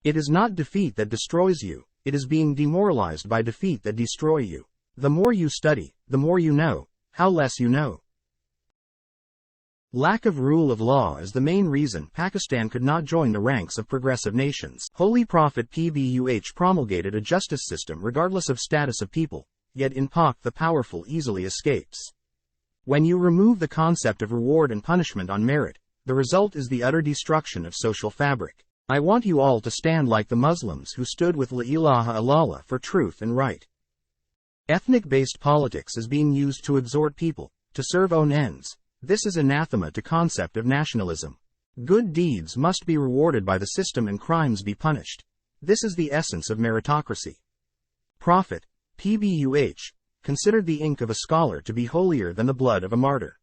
It is not defeat that destroys you, it is being demoralized by defeat that destroy you. The more you study, the more you know, how less you know. Lack of rule of law is the main reason Pakistan could not join the ranks of progressive nations. Holy Prophet PBUH promulgated a justice system regardless of status of people, yet in Pak the powerful easily escapes. When you remove the concept of reward and punishment on merit, the result is the utter destruction of social fabric. I want you all to stand like the Muslims who stood with La ilaha illallah for truth and right. Ethnic-based politics is being used to exhort people to serve own ends. This is anathema to concept of nationalism. Good deeds must be rewarded by the system and crimes be punished. This is the essence of meritocracy. Prophet, PBUH, considered the ink of a scholar to be holier than the blood of a martyr.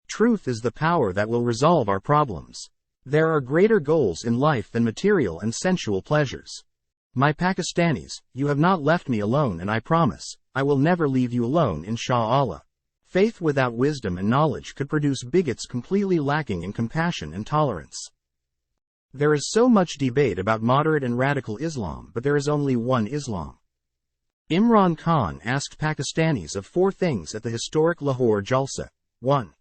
Truth is the power that will resolve our problems. There are greater goals in life than material and sensual pleasures. My Pakistanis, you have not left me alone, and I promise, I will never leave you alone, inshallah. Faith without wisdom and knowledge could produce bigots completely lacking in compassion and tolerance. There is so much debate about moderate and radical Islam, but there is only one Islam. Imran Khan asked Pakistanis of 4 things at the historic Lahore Jalsa. 1.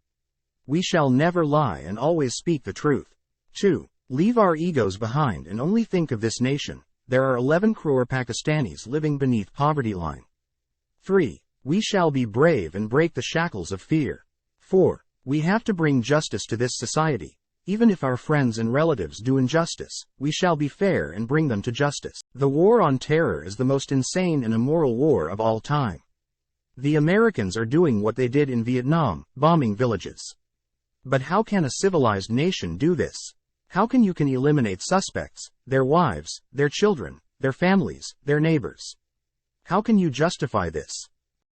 We shall never lie and always speak the truth. 2. Leave our egos behind and only think of this nation. There are 11 crore Pakistanis living beneath poverty line. 3. We shall be brave and break the shackles of fear. 4. We have to bring justice to this society. Even if our friends and relatives do injustice, we shall be fair and bring them to justice. The war on terror is the most insane and immoral war of all time. The Americans are doing what they did in Vietnam, bombing villages. But how can a civilized nation do this? How can you eliminate suspects, their wives, their children, their families, their neighbors? How can you justify this?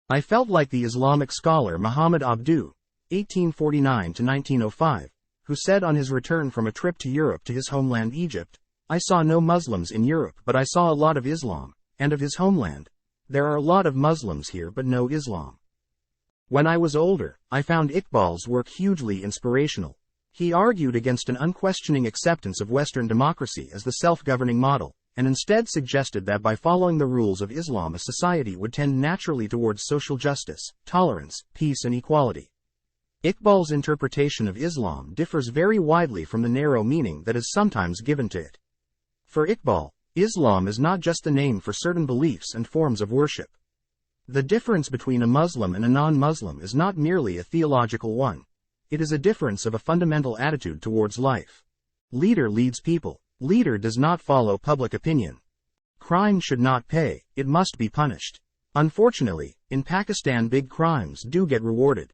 I felt like the Islamic scholar Muhammad Abdu, 1849–1905, who said on his return from a trip to Europe to his homeland Egypt, I saw no Muslims in Europe, but I saw a lot of Islam, and of his homeland, there are a lot of Muslims here but no Islam. When I was older, I found Iqbal's work hugely inspirational. He argued against an unquestioning acceptance of Western democracy as the self-governing model, and instead suggested that by following the rules of Islam a society would tend naturally towards social justice, tolerance, peace and equality. Iqbal's interpretation of Islam differs very widely from the narrow meaning that is sometimes given to it. For Iqbal, Islam is not just the name for certain beliefs and forms of worship. The difference between a Muslim and a non-Muslim is not merely a theological one. It is a difference of a fundamental attitude towards life. Leader leads people. Leader does not follow public opinion. Crime should not pay, it must be punished. Unfortunately, in Pakistan big crimes do get rewarded.